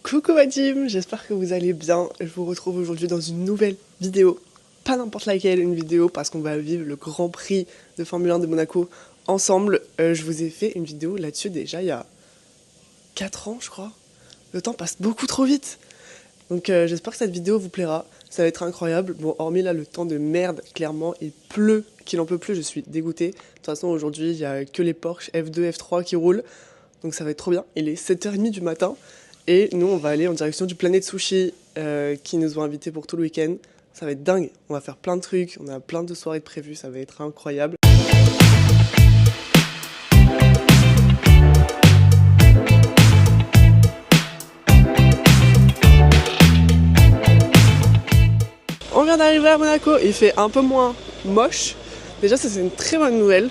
Coucou ma team, j'espère que vous allez bien. Je vous retrouve aujourd'hui dans une nouvelle vidéo, pas n'importe laquelle, une vidéo parce qu'on va vivre le Grand Prix de Formule 1 de Monaco ensemble. Je vous ai fait une vidéo là-dessus déjà il y a 4 ans je crois. Le temps passe beaucoup trop vite. Donc j'espère que cette vidéo vous plaira, ça va être incroyable. Bon, hormis là le temps de merde, clairement, il pleut qu'il en peut plus, je suis dégoûtée. De toute façon aujourd'hui il n'y a que les Porsche F2, F3 qui roulent, donc ça va être trop bien. Il est 7h30 du matin. Et nous, on va aller en direction du Planet Sushi qui nous ont invités pour tout le week-end. Ça va être dingue. On va faire plein de trucs. On a plein de soirées de prévues. Ça va être incroyable. On vient d'arriver à Monaco. Il fait un peu moins moche. Déjà, ça, c'est une très bonne nouvelle.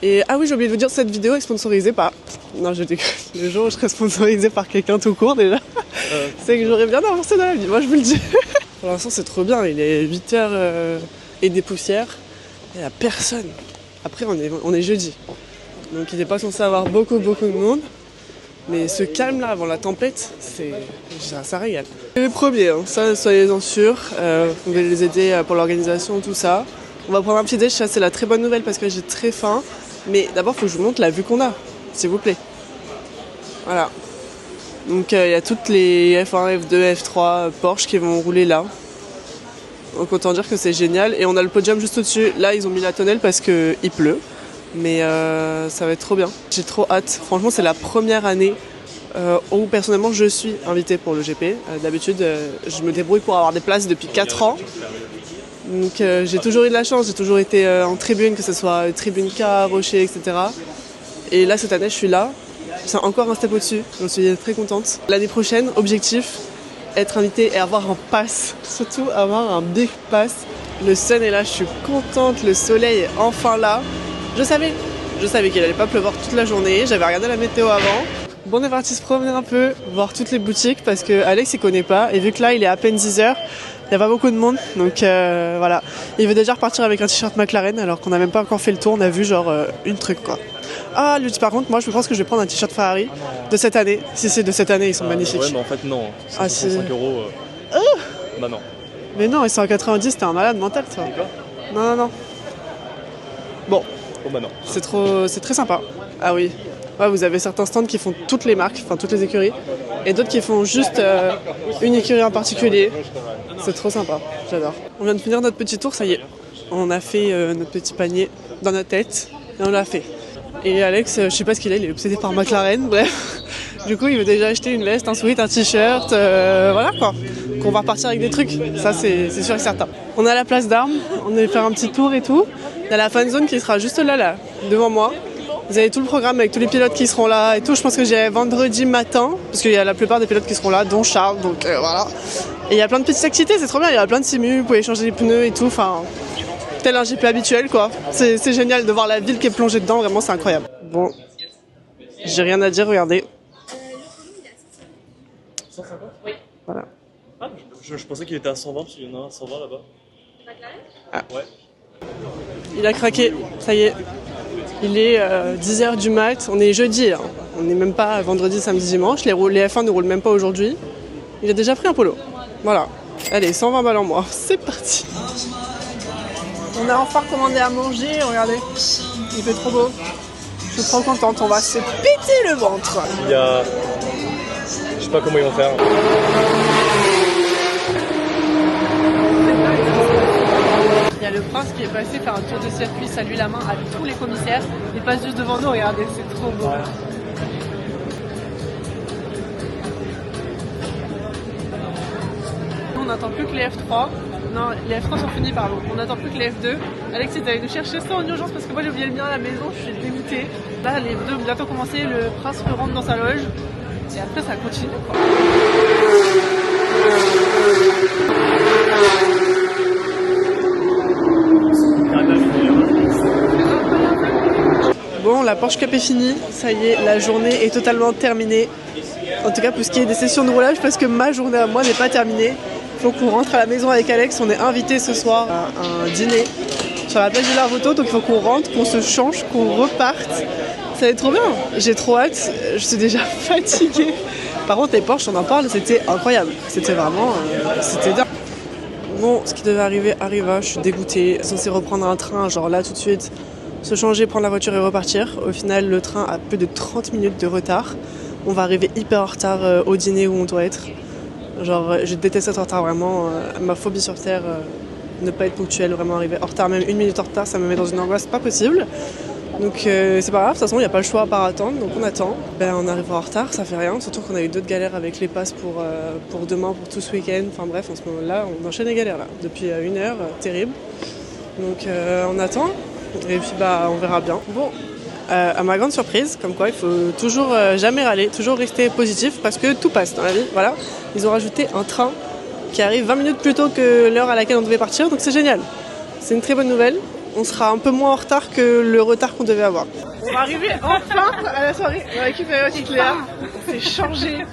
Et ah oui, j'ai oublié de vous dire, cette vidéo est sponsorisée par... Non, je déconne. Le jour où je serai sponsorisée par quelqu'un tout court déjà, c'est que j'aurais bien avancé dans la vie, moi je vous le dis. Pour l'instant c'est trop bien, il est 8h et des poussières, il n'y a personne. Après on est jeudi, donc il n'est pas censé avoir beaucoup de monde. Mais ce calme là avant la tempête, ça régale. C'est les premiers, hein. Ça soyez-en sûrs, on va les aider pour l'organisation, tout ça. On va prendre un petit déj, ça c'est la très bonne nouvelle parce que j'ai très faim. Mais d'abord il faut que je vous montre la vue qu'on a, s'il vous plaît. Voilà. Donc il y a toutes les F1, F2, F3 Porsche qui vont rouler là. Donc autant dire que c'est génial. Et on a le podium juste au-dessus. Là ils ont mis la tonnelle parce qu'il pleut. Mais ça va être trop bien. J'ai trop hâte. Franchement c'est la première année où personnellement je suis invitée pour le GP. D'habitude je me débrouille pour avoir des places depuis 4 ans. Donc j'ai toujours eu de la chance. J'ai toujours été en tribune, que ce soit tribune K, Rocher, etc. Et là cette année je suis là. C'est encore un step au-dessus, j'en suis très contente. L'année prochaine, objectif, être invité et avoir un pass. Surtout avoir un big pass. Le sun est là, je suis contente, le soleil est enfin là. Je savais qu'il allait pas pleuvoir toute la journée, j'avais regardé la météo avant. Bon, on est parti se promener un peu, voir toutes les boutiques parce que Alex il connaît pas. Et vu que là il est à peine 10h, il n'y a pas beaucoup de monde. Donc voilà, il veut déjà repartir avec un t-shirt McLaren alors qu'on n'a même pas encore fait le tour, on a vu genre une truc quoi. Ah, lui, par contre, moi je pense que je vais prendre un t-shirt Ferrari de cette année. Si c'est de cette année, ils sont magnifiques. Ouais, mais en fait, non. 65 euros. Bah non. Mais non, ils sont à 90, t'es un malade mental, toi. Non. Bon. Oh bah non. C'est très sympa. Ah oui. Ouais, vous avez certains stands qui font toutes les marques, enfin toutes les écuries, et d'autres qui font juste une écurie en particulier. C'est trop sympa, j'adore. On vient de finir notre petit tour, ça y est. On a fait notre petit panier dans notre tête, et on l'a fait. Et Alex, je sais pas ce qu'il a, il est obsédé par McLaren, bref. Du coup, il veut déjà acheter une veste, un sweat, un t-shirt, voilà quoi. Qu'on va repartir avec des trucs, ça c'est sûr et certain. On est à la place d'Armes, on va faire un petit tour et tout. Il y a la fan zone qui sera juste là, devant moi. Vous avez tout le programme avec tous les pilotes qui seront là et tout. Je pense que j'ai vendredi matin, parce qu'il y a la plupart des pilotes qui seront là, dont Charles, donc voilà. Et il y a plein de petites activités, c'est trop bien, il y a plein de simus, vous pouvez changer les pneus et tout, enfin... tel un GP habituel quoi. C'est génial de voir la ville qui est plongée dedans, vraiment c'est incroyable. Bon, j'ai rien à dire, regardez. 150 ? Oui. Voilà. Ah, je pensais qu'il était à 120 parce qu'il y en a un à 120 là-bas. Ah. Ouais. Il a craqué, ça y est. Il est 10h du mat, on est jeudi, hein. On n'est même pas vendredi, samedi, dimanche. Les F1 ne roulent même pas aujourd'hui. Il a déjà pris un polo. Voilà. Allez, 120 balles en moins, c'est parti. On a enfin commandé à manger, regardez, il fait trop beau. Je suis trop contente, on va se péter le ventre. Il y a... Je sais pas comment ils vont faire. Il y a le prince qui est passé faire un tour de circuit, salue la main à tous les commissaires. Il passe juste devant nous, regardez, c'est trop beau. On n'attend plus que les F3. Non, les F3 sont finis, pardon. On n'attend plus que les F2. Alex est allé nous chercher ça en urgence parce que moi j'ai oublié le mien à la maison, je suis dégoûtée. Là, les F2 vont bientôt commencer, le prince rentre dans sa loge. Et après, ça continue quoi. Bon, la Porsche Cup est finie. Ça y est, la journée est totalement terminée. En tout cas, pour ce qui est des sessions de roulage, parce que ma journée à moi n'est pas terminée. Il faut qu'on rentre à la maison avec Alex. On est invité ce soir à un dîner sur la plage de la Roto. Donc il faut qu'on rentre, qu'on se change, qu'on reparte. Ça va être trop bien. J'ai trop hâte. Je suis déjà fatiguée. Par contre les Porsche, on en parle, c'était incroyable. C'était vraiment, c'était dingue. Bon, ce qui devait arriver arriva, je suis dégoûtée. Censé reprendre un train, genre là tout de suite, se changer, prendre la voiture et repartir. Au final, le train a plus de 30 minutes de retard. On va arriver hyper en retard au dîner où on doit être. Genre, je déteste être en retard vraiment. Ma phobie sur Terre, ne pas être ponctuelle, vraiment arriver en retard, même 1 minute en retard, ça me met dans une angoisse pas possible. Donc c'est pas grave, de toute façon il n'y a pas le choix à part attendre, donc on attend. On arrivera en retard, ça fait rien, surtout qu'on a eu d'autres galères avec les passes pour demain, pour tout ce week-end. Enfin bref, en ce moment-là, on enchaîne les galères là, depuis 1 heure, terrible. Donc on attend, et puis on verra bien. Bon, à ma grande surprise, comme quoi il faut toujours jamais râler, toujours rester positif, parce que tout passe dans la vie, voilà. Ils ont rajouté un train qui arrive 20 minutes plus tôt que l'heure à laquelle on devait partir, donc c'est génial. C'est une très bonne nouvelle. On sera un peu moins en retard que le retard qu'on devait avoir. On va arriver enfin à la soirée. On va récupérer aussi Cléa. On s'est changé.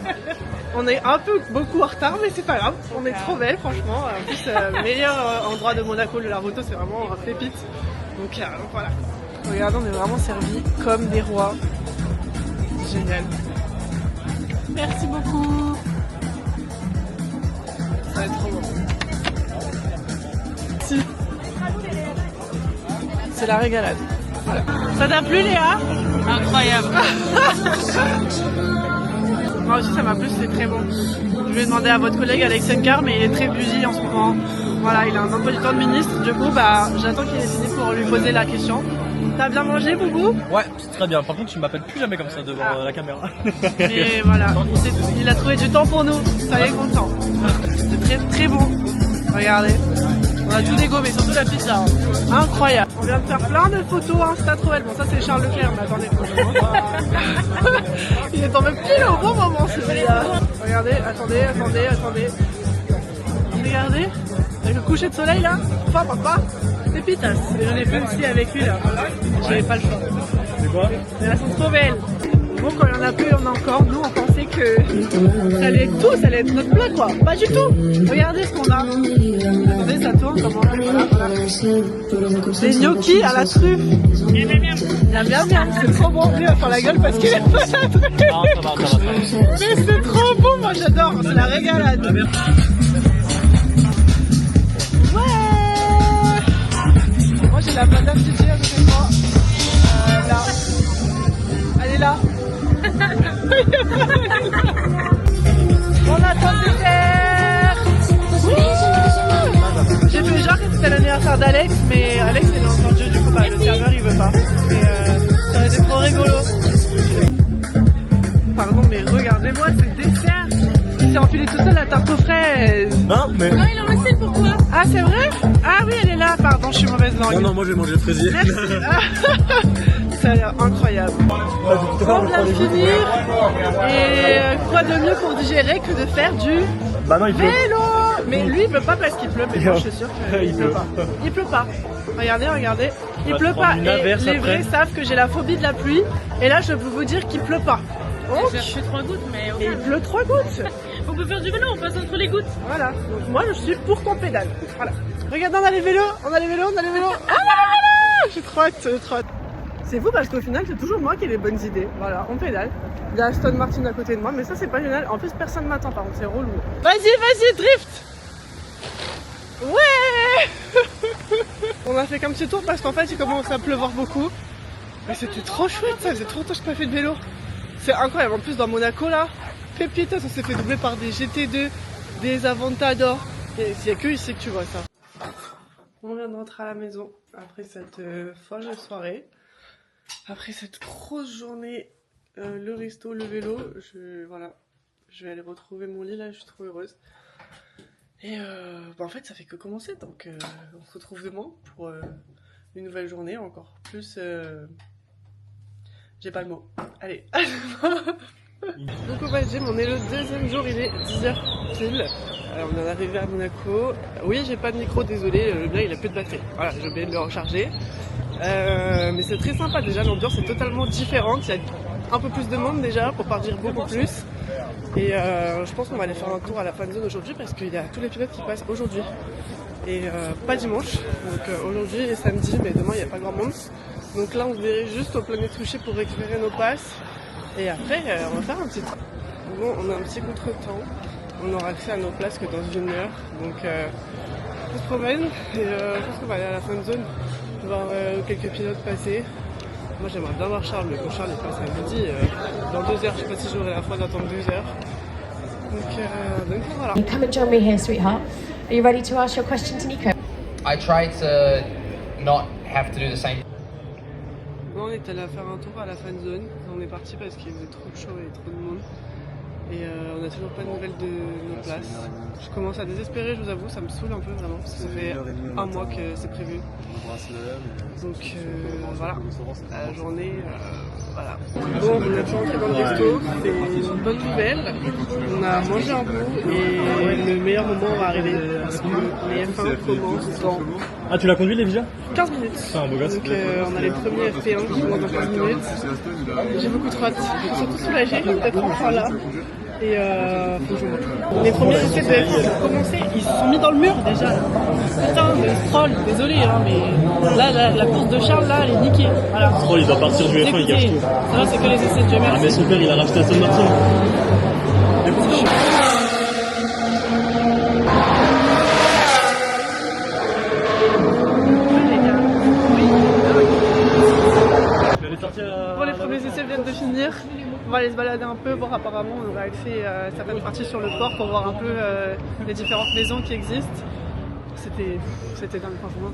On est un peu beaucoup en retard, mais c'est pas grave. On est trop belle, franchement. En plus, meilleur endroit de Monaco, le Larvoto, c'est vraiment pépite. Donc voilà. Regardez, on est vraiment servis comme des rois. Génial. Merci beaucoup. Ça va être trop bon. Si. C'est la régalade. Voilà. Ça t'a plu Léa? Incroyable. Moi aussi ça m'a plu, c'est très bon. Je vais demander à votre collègue Alex Senkar, mais il est très busy en ce moment. Voilà, il a un emploi du temps de ministre. Du coup, j'attends qu'il ait fini pour lui poser la question. T'as bien mangé, Boubou? Ouais, c'est très bien. Par contre, tu m'appelles plus jamais comme ça devant la caméra. Et voilà, il a trouvé du temps pour nous. Ça y est, content. C'est très très bon. Regardez. On a tout dégommé, surtout la pizza. Incroyable. On vient de faire plein de photos Insta trop belles. Bon, ça c'est Charles Leclerc, mais attendez, il est tombé pile au bon moment celui-là. Regardez, attendez. Regardez, avec le coucher de soleil là. Papa, c'est pitasse. Et j'en ai fait aussi avec lui là. J'avais pas le choix. C'est quoi? Mais elles sont trop belles. Bon, quand il y en a peu, il y en a encore. Nous, on pensait que ça allait être tout, ça allait être notre plat, quoi. Pas du tout. Regardez ce qu'on a. Attendez, ça tourne comment? Voilà. Des gnocchis à la truffe. Bien. C'est trop bon. Lui, il va faire la gueule parce qu'il aime pas la truffe. Non, ça va. Mais c'est trop bon, moi j'adore. C'est la régalade. Ouais. Moi, j'ai la madame DJ à côté de moi. Là. Elle est là. On attend le dessert. J'ai fait genre que c'était l'anniversaire d'Alex, mais Alex il est entendu, du coup le serveur il veut pas. Mais ça aurait été trop rigolo. Pardon, mais regardez-moi ce dessert. Il s'est enfilé tout seul la tarte aux fraises. Non, mais. Non, il en restait, pourquoi? Ah, c'est vrai? Ah oui, elle est là, pardon, je suis mauvaise langue. Non, moi j'ai mangé le fraisier. Merci. Ça a l'air incroyable. On vient de finir. Et quoi de mieux pour digérer que de faire du Non, il pleut. vélo? Mais lui il pleut pas parce qu'il pleut, mais moi je suis sûre qu'il pleut pas. Il pleut pas. Regardez. Il pleut pas. Et les vrais savent que j'ai la phobie de la pluie. Et là je peux vous dire qu'il pleut pas. J'ai fait 3 gouttes, mais Et il pleut 3 gouttes. on peut faire du vélo, on passe entre les gouttes. Voilà. Donc moi je suis pour qu'on pédale. Voilà. Regardez, on a les vélos. Ah là. J'ai trop hâte. C'est fou parce qu'au final, c'est toujours moi qui ai les bonnes idées. Voilà, on pédale. Il y a Aston Martin à côté de moi, mais ça, c'est pas génial. En plus, personne m'attend, par contre, c'est relou. Vas-y, drift! Ouais! On a fait qu'un petit tour parce qu'en fait, il commence à pleuvoir beaucoup. Mais c'était trop chouette, ça faisait trop longtemps que je n'ai pas fait de vélo. C'est incroyable. En plus, dans Monaco, là, pépite, on s'est fait doubler par des GT2, des Aventador. Il n'y a que ici que tu vois ça. On vient de rentrer à la maison après cette folle soirée. Après cette grosse journée, le resto, le vélo, je vais aller retrouver mon lit là, je suis trop heureuse. Et en fait ça fait que commencer, donc on se retrouve demain pour une nouvelle journée encore plus. J'ai pas le mot. Allez, donc au gym, on est le deuxième jour, il est 10h pile. On est arrivé à Monaco. Oui, j'ai pas de micro, désolé, le mien il a plus de batterie. Voilà, j'ai oublié de le recharger. Mais c'est très sympa déjà, l'ambiance est totalement différente. Il y a un peu plus de monde déjà, pour pas dire beaucoup plus. Et je pense qu'on va aller faire un tour à la fan zone aujourd'hui parce qu'il y a tous les pilotes qui passent aujourd'hui. Et pas dimanche. Donc aujourd'hui et samedi, mais demain il n'y a pas grand monde. Donc là on se verrait juste au Planète Touché pour récupérer nos passes. Et après on va faire un petit tour. bon, on a un petit contretemps. On aura accès à nos places que dans 1 heure. Donc on se promène et je pense qu'on va aller à la fin de zone, voir quelques pilotes passer. Moi j'aimerais bien voir Charles, mais bon Charles il passe à midi. Dans 2 heures, je sais pas si j'aurai la foi d'attendre 2 heures. Donc voilà. Come and join me here, sweetheart. Are you ready to ask your question to Nico? I try to not have to do the same. Bon, on est allé faire un tour à la fan zone. On est parti parce qu'il faisait trop chaud et trop de monde. Et on n'a toujours pas de nouvelles de nos places. Je commence à désespérer, je vous avoue, ça me saoule un peu vraiment, parce que ça fait 1 mois que c'est prévu. Donc voilà, la journée, voilà. Bon, on a pu rentrer dans le resto, c'est une bonne nouvelle. On a mangé un bout et le meilleur moment va arriver, parce que les F1 commencent dans... Ah, tu l'as conduit les déjà 15 minutes. C'est un beau gosse. Donc on a les premiers FP1 qui commencent dans 15 minutes. J'ai beaucoup trop hâte. Je suis surtout soulagée d'être enfin là. Et faut que je monte. Les premiers essais de F1 ont commencé, ils se sont mis dans le mur déjà. Putain, de Stroll, désolé, hein, mais là, la course de Charles, là, elle est niquée. Voilà. Stroll, il doit partir du F1, il gâche tout. Ça va, c'est que les essais de Jammer. Ah, mais son père, il a racheté Aston Martin. Bon, les premiers essais viennent de finir. On va aller se balader un peu, voir apparemment on aura accès à certaines parties sur le port pour voir un peu les différentes maisons qui existent. C'était dingue, franchement,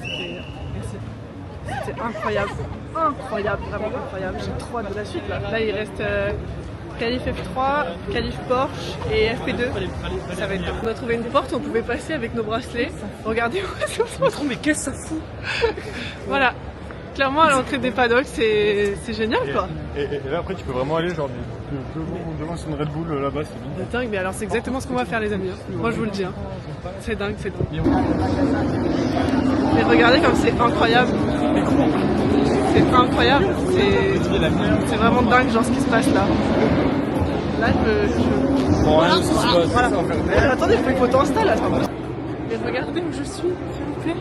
c'était incroyable, vraiment incroyable. J'ai trop hâte de la suite là. Là il reste qualif F3, qualif Porsche et FP2. Ça va être dingue. On a trouvé une porte, on pouvait passer avec nos bracelets. Regardez où est-ce qu'on se trouve, mais qu'est-ce que ça fout? Voilà. Clairement, à l'entrée des paddocks, c'est génial quoi. Et là après, tu peux vraiment aller genre devant une Red Bull là-bas, c'est bien. C'est dingue, mais alors c'est exactement ce qu'on va faire les amis. Moi je vous le dis. Hein. C'est dingue, c'est dingue. Mais regardez comme c'est incroyable. C'est incroyable. C'est vraiment dingue genre ce qui se passe là. Là voilà. Attendez, je fais une photo Insta là. Mais regardez où je suis, s'il vous plaît.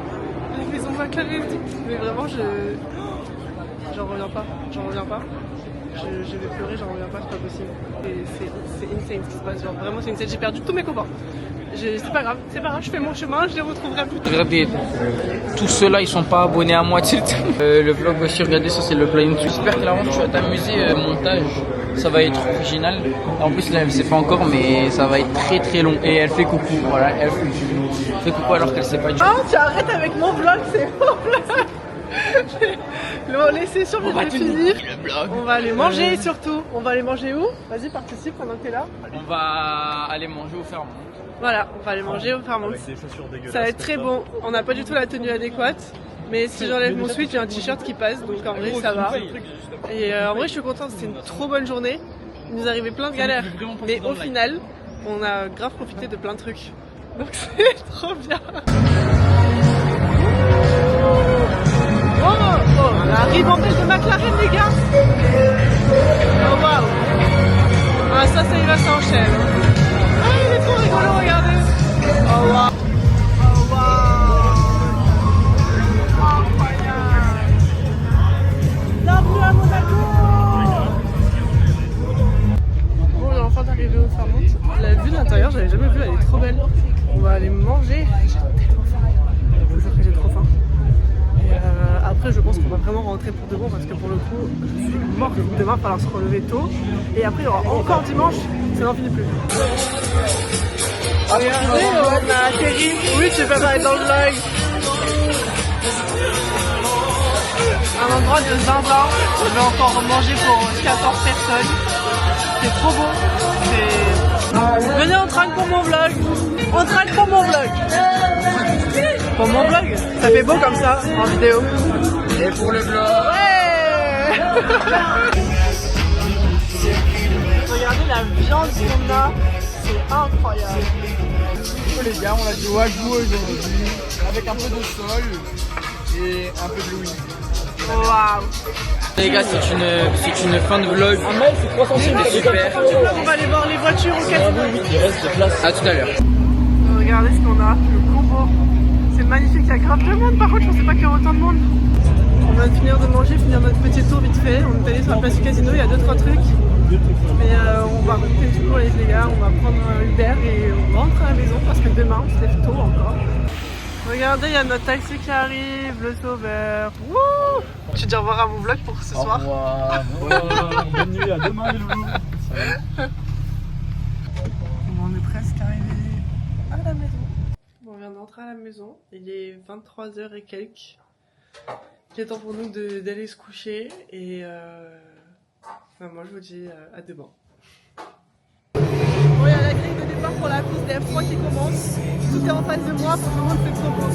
La maison McLaren. Mais vraiment j'en reviens pas. Je vais pleurer, j'en reviens pas, c'est pas possible. C'est insane ce qui se passe, genre vraiment c'est insane. J'ai perdu tous mes copains. C'est pas grave, je fais mon chemin, je les retrouverai plus tard. Regardez, tous ceux-là ils sont pas abonnés à moi. Le vlog aussi, regardez, ça c'est le planning. J'espère que là tu vas t'amuser, montage. Ça va être original. En plus là elle sait pas encore, mais ça va être très très long. Et elle fait coucou, voilà, elle fait coucou alors qu'elle sait pas du tout. Ah, tu arrêtes avec mon vlog, c'est mon vlog. Les sessions viennent de finir. On va aller manger surtout. On va aller manger où? Vas-y, participe pendant que t'es là. On va aller manger au Fairmont. Voilà, on va aller manger au Fairmont. Ça va être très bon. On n'a pas du tout la tenue adéquate. Mais si j'enlève mon switch, j'ai un t-shirt qui passe. Donc en vrai, ça va. Et en vrai, je suis contente. C'était une trop bonne journée. Il nous arrivait plein de galères. Mais au final, on a grave profité de plein de trucs. Donc c'est trop bien. Oh, la ribambelle de McLaren les gars. Oh waouh. Ah ça y va, ça enchaîne. Ah il est trop rigolo, regardez. Oh waouh. Oh waouh. Incroyable. Bienvenue à Monaco. Bon, on est enfin arrivé au Fairmont. La vue de l'intérieur, j'avais jamais vu, elle est trop belle. On va aller manger. J'ai trop faim. Après je pense qu'on va vraiment rentrer pour de bon parce que pour le coup je suis morte. Demain il va falloir se relever tôt et après il y aura encore dimanche, ça n'en finit plus. Regardez, on a atterri. Oui, tu peux pas être dans le vlog. Un endroit de zinzin. On va encore manger pour 14 personnes. C'est trop bon. Venez, on trinque pour mon vlog. On trinque pour mon vlog. Pour mon vlog, ça fait beau comme ça en vidéo. Et pour le vlog. Ouais. Regardez la viande qu'on a, c'est incroyable. Les gars, on a du wagyu aujourd'hui avec un peu de sol et un peu de louis. Waouh. Les gars, c'est une fin de vlog. C'est 300 Super. On va aller voir les voitures au casino. Il reste de place. À tout à l'heure. Regardez ce qu'on a, le combo. C'est magnifique, il y a grave de monde. Par contre, je pensais pas qu'il y aurait autant de monde. On va finir de manger, finir notre petit tour vite fait. On est allé sur la place du casino, il y a 2-3 trucs. Mais on va monter toujours les gars, on va prendre un Uber et on rentre à la maison parce que demain on se lève tôt encore. Regardez, il y a notre taxi qui arrive, le sauveur. Wouh! Tu dis au revoir à mon vlog pour ce soir. Au revoir. Bonne nuit, à demain les loulous. On est presque arrivé à la maison. Bon, on vient d'entrer à la maison, il est 23h et quelques. Il est temps pour nous d'aller se coucher et bah moi je vous dis à demain. Bon, il y a la grille de départ pour la course des F3 qui commence. Tout est en face de moi, pour le moment c'est trop beau.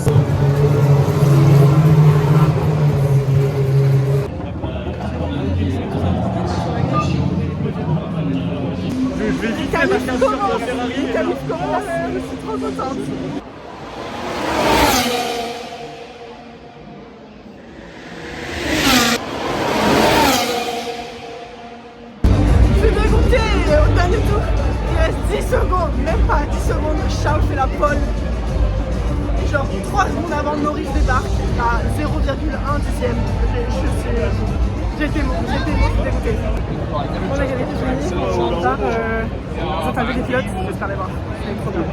Le qualif commence, je suis trop contente. Je suis dégoûtée au dernier tour. Il reste 10 secondes, même pas 10 secondes. Charles fait la pole. Genre 3 secondes avant Norris débarque à 0,1 dixième. J'étais dégoûtée. Bon, la galette est finie. Je suis en retard. J'interviewe des pilotes, j'espère les voir. C'est trop bien.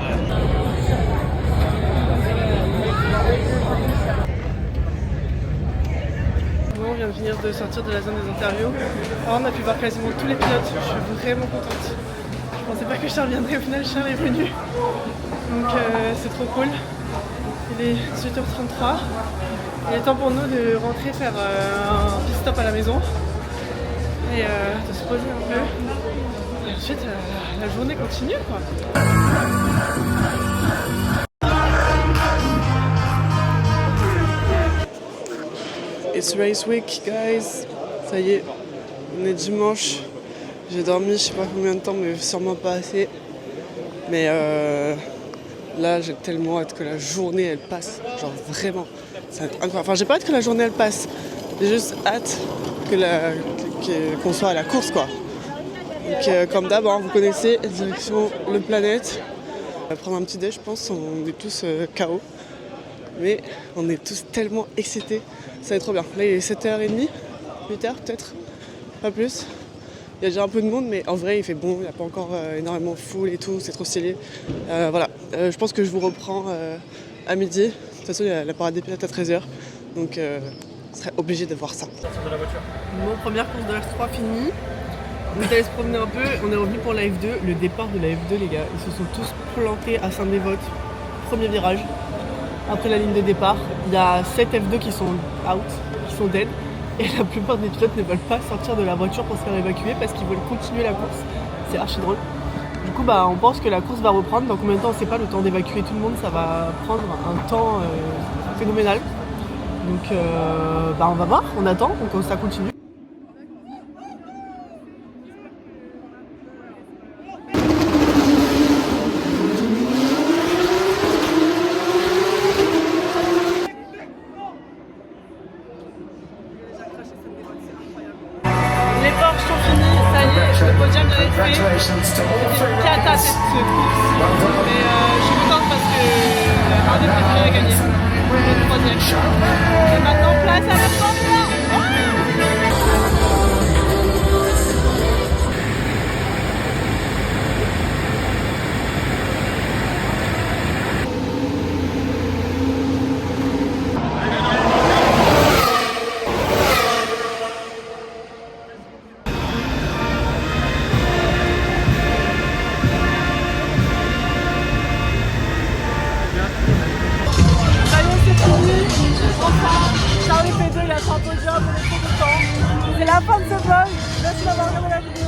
On vient de finir de sortir de la zone des interviews. Alors on a pu voir quasiment tous les pilotes, je suis vraiment contente. Je pensais pas que Charles viendrait, au final Charles est venu. Donc c'est trop cool. Il est 18h33. Il est temps pour nous de rentrer faire un pit stop à la maison. Et de se poser un peu. Et ensuite la journée continue quoi. It's race week, guys. Ça y est, on est dimanche. J'ai dormi, je sais pas combien de temps, mais sûrement pas assez. Mais là, j'ai tellement hâte que la journée elle passe. Genre vraiment, ça va être incroyable. Enfin, j'ai pas hâte que la journée elle passe. J'ai juste hâte qu'on soit à la course, quoi. Donc, comme d'hab, hein, vous connaissez, direction Le Planète. On va prendre un petit déj, je pense. On est tous KO. Mais on est tous tellement excités. Ça va être trop bien. Là il est 7h30, 8h peut-être, pas plus. Il y a déjà un peu de monde mais en vrai il fait bon, il n'y a pas encore énormément de foule et tout, c'est trop stylé. Voilà, je pense que je vous reprends à midi. De toute façon il y a la parade des pilotes à 13h. Donc je serais obligé de voir ça. Bon, première course de F3 finie. On est allé se promener un peu, on est revenu pour la F2. Le départ de la F2 les gars, ils se sont tous plantés à Saint-Dévote. Premier virage. Après la ligne de départ, il y a 7 F2 qui sont out, qui sont dead. Et la plupart des pilotes ne veulent pas sortir de la voiture pour se faire évacuer parce qu'ils veulent continuer la course. C'est archi drôle. Du coup, on pense que la course va reprendre. Dans combien de temps, on ne sait pas. Le temps d'évacuer tout le monde, ça va prendre un temps phénoménal. Donc, on va voir, on attend, donc ça continue. Les Porsche sont finis, ça y est, le podium vient d'être fait. C'était une cata cette course. Mais je suis contente parce que un des préférés a gagné. Le troisième. Et maintenant place à la Formule 1. Charlie P2, il a fait un podium, on est trop contents. C'est la fin de ce vlog. Merci d'avoir regardé la vidéo.